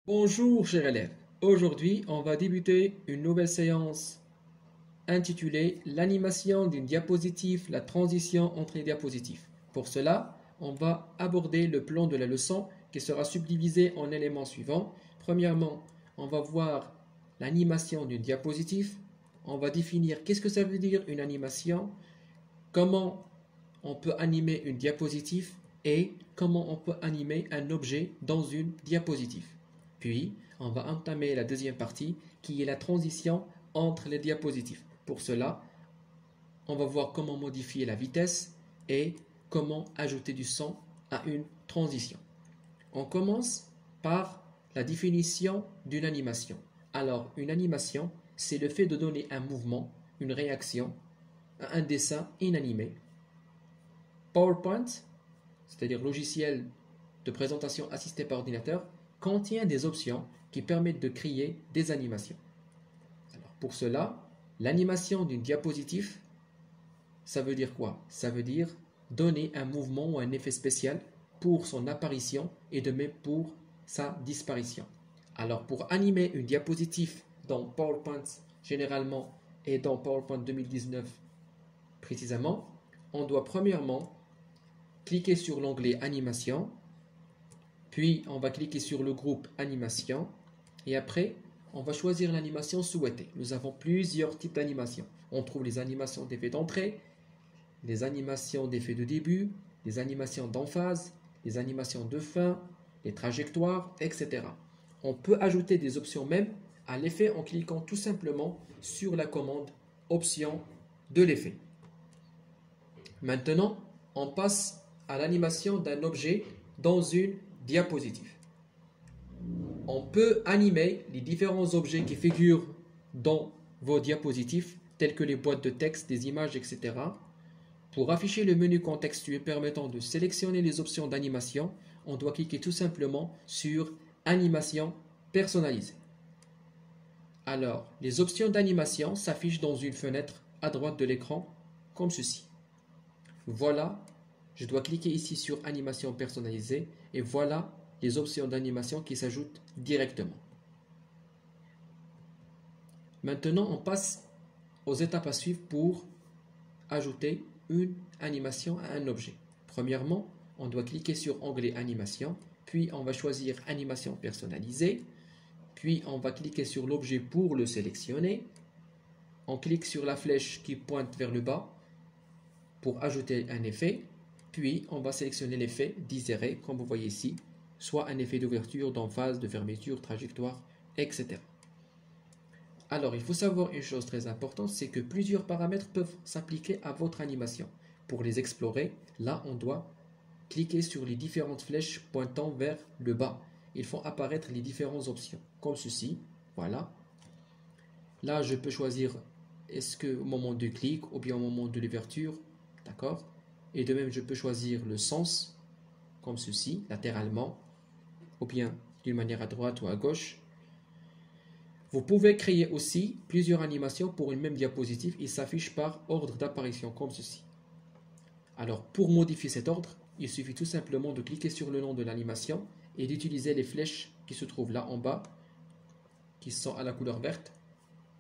Bonjour chers élèves, aujourd'hui on va débuter une nouvelle séance intitulée l'animation d'une diapositive, la transition entre les diapositives. Pour cela, on va aborder le plan de la leçon qui sera subdivisé en éléments suivants. Premièrement, on va voir l'animation d'une diapositive, on va définir qu'est-ce que ça veut dire une animation, comment on peut animer une diapositive et comment on peut animer un objet dans une diapositive. Puis, on va entamer la deuxième partie qui est la transition entre les diapositives. Pour cela, on va voir comment modifier la vitesse et comment ajouter du son à une transition. On commence par la définition d'une animation. Alors, une animation, c'est le fait de donner un mouvement, une réaction à un dessin inanimé. PowerPoint, c'est-à-dire logiciel de présentation assisté par ordinateur, contient des options qui permettent de créer des animations. Alors pour cela, l'animation d'une diapositive, ça veut dire quoi? Ça veut dire donner un mouvement ou un effet spécial pour son apparition et de même pour sa disparition. Alors pour animer une diapositive dans PowerPoint généralement et dans PowerPoint 2019 précisément, on doit premièrement cliquer sur l'onglet animation, puis on va cliquer sur le groupe animation et après on va choisir l'animation souhaitée. Nous avons plusieurs types d'animations. On trouve les animations d'effet d'entrée, les animations d'effet de début, les animations d'emphase, les animations de fin, les trajectoires, etc. On peut ajouter des options même à l'effet en cliquant tout simplement sur la commande option de l'effet. Maintenant, on passe à l'animation d'un objet dans une diapositive. On peut animer les différents objets qui figurent dans vos diapositives, tels que les boîtes de texte, des images, etc. Pour afficher le menu contextuel permettant de sélectionner les options d'animation, on doit cliquer tout simplement sur Animation personnalisée. Alors, les options d'animation s'affichent dans une fenêtre à droite de l'écran, comme ceci. Voilà, je dois cliquer ici sur Animation personnalisée et voilà les options d'animation qui s'ajoutent directement. Maintenant, on passe aux étapes à suivre pour ajouter une animation à un objet. Premièrement, on doit cliquer sur onglet Animation, puis on va choisir Animation personnalisée, puis on va cliquer sur l'objet pour le sélectionner. On clique sur la flèche qui pointe vers le bas pour ajouter un effet, puis on va sélectionner l'effet d'Isérer, comme vous voyez ici, soit un effet d'ouverture, d'emphase, de fermeture, trajectoire, etc. Alors, il faut savoir une chose très importante, c'est que plusieurs paramètres peuvent s'appliquer à votre animation. Pour les explorer, là, on doit cliquer sur les différentes flèches pointant vers le bas. Ils font apparaître les différentes options, comme ceci, voilà. Là, je peux choisir, est-ce que au moment du clic ou bien au moment de l'ouverture, d'accord? Et de même, je peux choisir le sens, comme ceci, latéralement, ou bien d'une manière à droite ou à gauche. Vous pouvez créer aussi plusieurs animations pour une même diapositive. Il s'affiche par ordre d'apparition, comme ceci. Alors, pour modifier cet ordre, il suffit tout simplement de cliquer sur le nom de l'animation et d'utiliser les flèches qui se trouvent là en bas, qui sont à la couleur verte,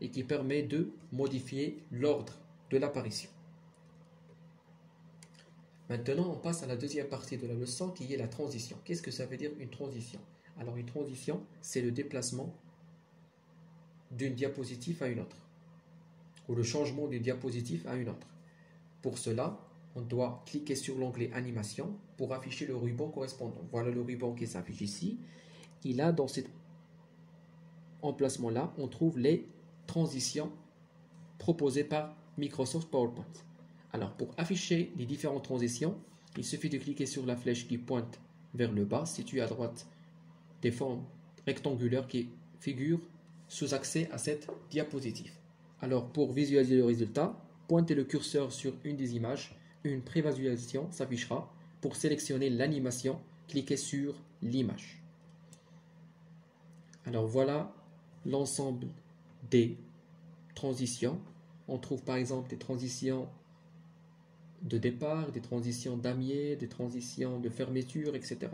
et qui permet de modifier l'ordre de l'apparition. Maintenant, on passe à la deuxième partie de la leçon qui est la transition. Qu'est-ce que ça veut dire une transition? Alors, une transition, c'est le déplacement d'une diapositive à une autre, ou le changement d'une diapositive à une autre. Pour cela, on doit cliquer sur l'onglet Animation pour afficher le ruban correspondant. Voilà le ruban qui s'affiche ici. Et là, dans cet emplacement-là, on trouve les transitions proposées par Microsoft PowerPoint. Alors, pour afficher les différentes transitions, il suffit de cliquer sur la flèche qui pointe vers le bas, située à droite des formes rectangulaires qui figurent sous accès à cette diapositive. Alors, pour visualiser le résultat, pointez le curseur sur une des images, une prévisualisation s'affichera. Pour sélectionner l'animation, cliquez sur l'image. Alors voilà l'ensemble des transitions. On trouve par exemple des transitions de départ, des transitions damier, des transitions de fermeture, etc.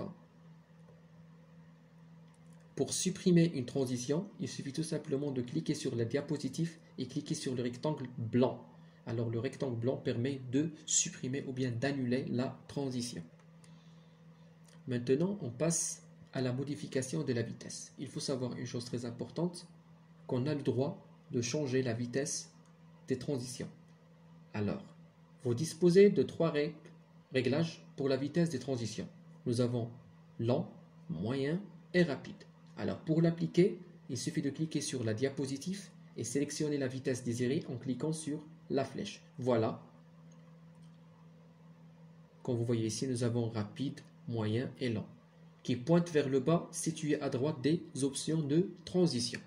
Pour supprimer une transition, il suffit tout simplement de cliquer sur la diapositive et cliquer sur le rectangle blanc. Alors le rectangle blanc permet de supprimer ou bien d'annuler la transition. Maintenant, on passe à la modification de la vitesse. Il faut savoir une chose très importante, qu'on a le droit de changer la vitesse des transitions. Alors, vous disposez de trois réglages pour la vitesse des transitions. Nous avons lent, moyen et rapide. Alors, pour l'appliquer, il suffit de cliquer sur la diapositive et sélectionner la vitesse désirée en cliquant sur la flèche. Voilà. Comme vous voyez ici, nous avons rapide, moyen et lent, qui pointent vers le bas, situé à droite des options de transition.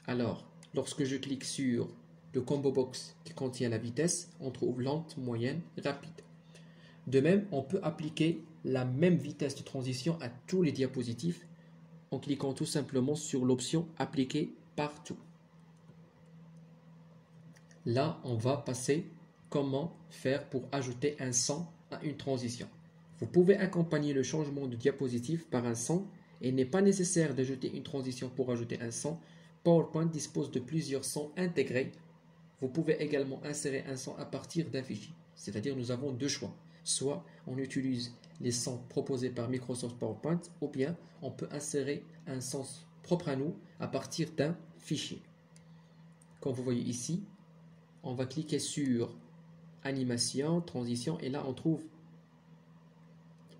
Alors, lorsque je clique sur le combo box qui contient la vitesse, on trouve lente, moyenne, rapide. De même, on peut appliquer la même vitesse de transition à tous les diapositifs en cliquant tout simplement sur l'option appliquer partout. Là, on va passer comment faire pour ajouter un son à une transition. Vous pouvez accompagner le changement de diapositive par un son et il n'est pas nécessaire d'ajouter une transition pour ajouter un son. PowerPoint dispose de plusieurs sons intégrés. Vous pouvez également insérer un son à partir d'un fichier. C'est-à-dire nous avons deux choix. Soit on utilise les sons proposés par Microsoft PowerPoint ou bien on peut insérer un son propre à nous à partir d'un fichier. Comme vous voyez ici, on va cliquer sur animation, transition et là on trouve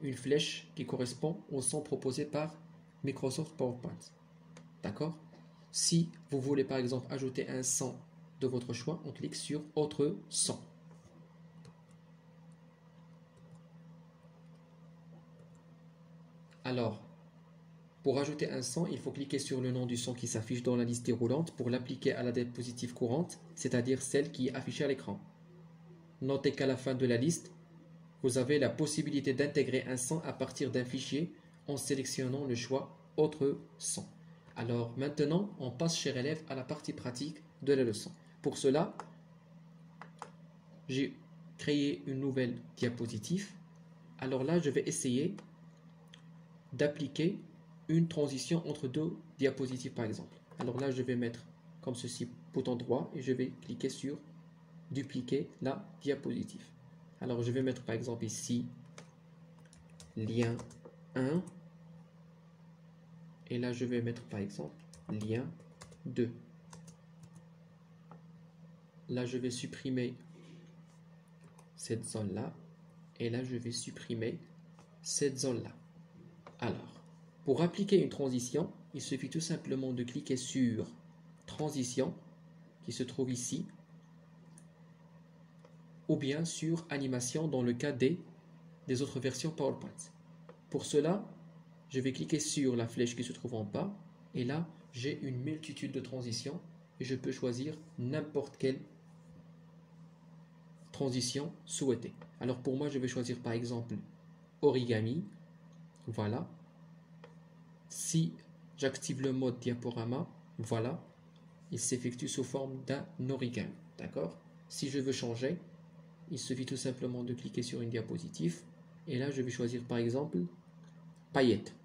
une flèche qui correspond au son proposé par Microsoft PowerPoint. D'accord? Si vous voulez par exemple ajouter un son de votre choix, on clique sur autre son. Alors, pour ajouter un son, il faut cliquer sur le nom du son qui s'affiche dans la liste déroulante pour l'appliquer à la diapositive courante, c'est-à-dire celle qui est affichée à l'écran. Notez qu'à la fin de la liste, vous avez la possibilité d'intégrer un son à partir d'un fichier en sélectionnant le choix autre son. Alors maintenant, on passe, chers élèves, à la partie pratique de la leçon. Pour cela, j'ai créé une nouvelle diapositive. Alors là, je vais essayer d'appliquer une transition entre deux diapositives par exemple. Alors là, je vais mettre comme ceci, bouton droit, et je vais cliquer sur dupliquer la diapositive. Alors je vais mettre par exemple ici lien 1 et là je vais mettre par exemple lien 2. Là je vais supprimer cette zone là et là je vais supprimer cette zone là. Alors pour appliquer une transition, il suffit tout simplement de cliquer sur transition qui se trouve ici ou bien sur animation dans le cas des autres versions PowerPoint. Pour cela, je vais cliquer sur la flèche qui se trouve en bas et là, j'ai une multitude de transitions et je peux choisir n'importe quelle transition souhaitée. Alors pour moi, je vais choisir par exemple origami. Voilà. Si j'active le mode diaporama, voilà, il s'effectue sous forme d'un origami. D'accord? Si je veux changer, il suffit tout simplement de cliquer sur une diapositive et là je vais choisir par exemple paillettes.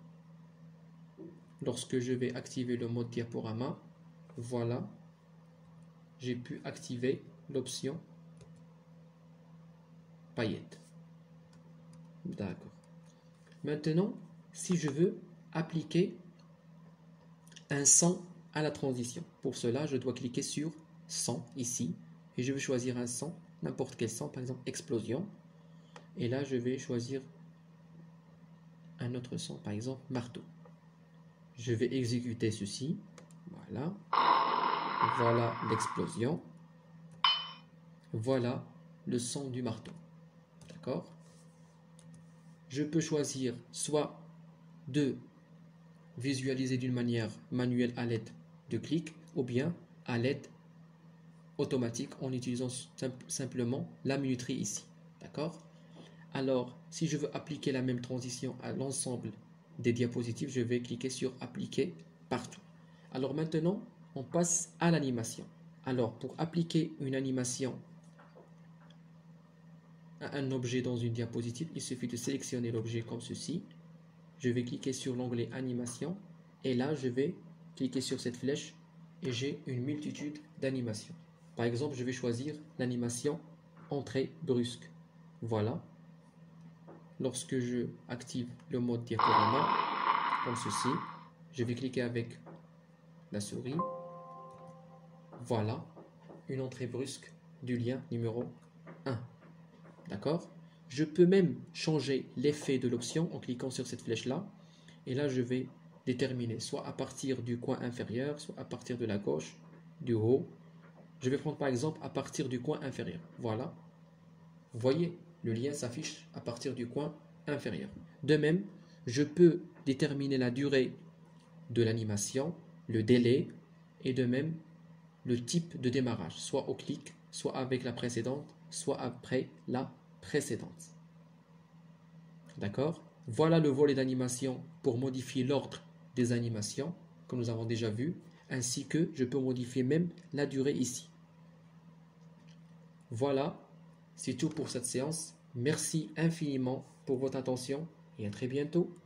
Lorsque je vais activer le mode diaporama, voilà, j'ai pu activer l'option paillettes. D'accord. Maintenant, si je veux appliquer un son à la transition, pour cela je dois cliquer sur son ici et je vais choisir un son, n'importe quel son, par exemple explosion. Et là, je vais choisir un autre son, par exemple marteau. Je vais exécuter ceci. Voilà. Voilà l'explosion. Voilà le son du marteau. D'accord? Je peux choisir soit de visualiser d'une manière manuelle à l'aide de clics ou bien à l'aide automatique en utilisant simplement la minuterie ici. D'accord? Alors, si je veux appliquer la même transition à l'ensemble des diapositives, je vais cliquer sur appliquer partout. Alors maintenant, on passe à l'animation. Alors, pour appliquer une animation à un objet dans une diapositive, il suffit de sélectionner l'objet comme ceci. je vais cliquer sur l'onglet animation et là je vais cliquer sur cette flèche et j'ai une multitude d'animations. Par exemple, je vais choisir l'animation entrée brusque. Voilà. Lorsque je active le mode diaporama, comme ceci, je vais cliquer avec la souris. Voilà, une entrée brusque du lien numéro 1. D'accord? Je peux même changer l'effet de l'option en cliquant sur cette flèche-là. Et là, je vais déterminer soit à partir du coin inférieur, soit à partir de la gauche, du haut. Je vais prendre par exemple à partir du coin inférieur. Voilà. Vous voyez, le lien s'affiche à partir du coin inférieur. De même, je peux déterminer la durée de l'animation, le délai, et de même le type de démarrage, soit au clic, soit avec la précédente, soit après la précédente. D'accord? Voilà le volet d'animation pour modifier l'ordre des animations, comme nous avons déjà vu, ainsi que je peux modifier même la durée ici. Voilà, c'est tout pour cette séance. Merci infiniment pour votre attention et à très bientôt.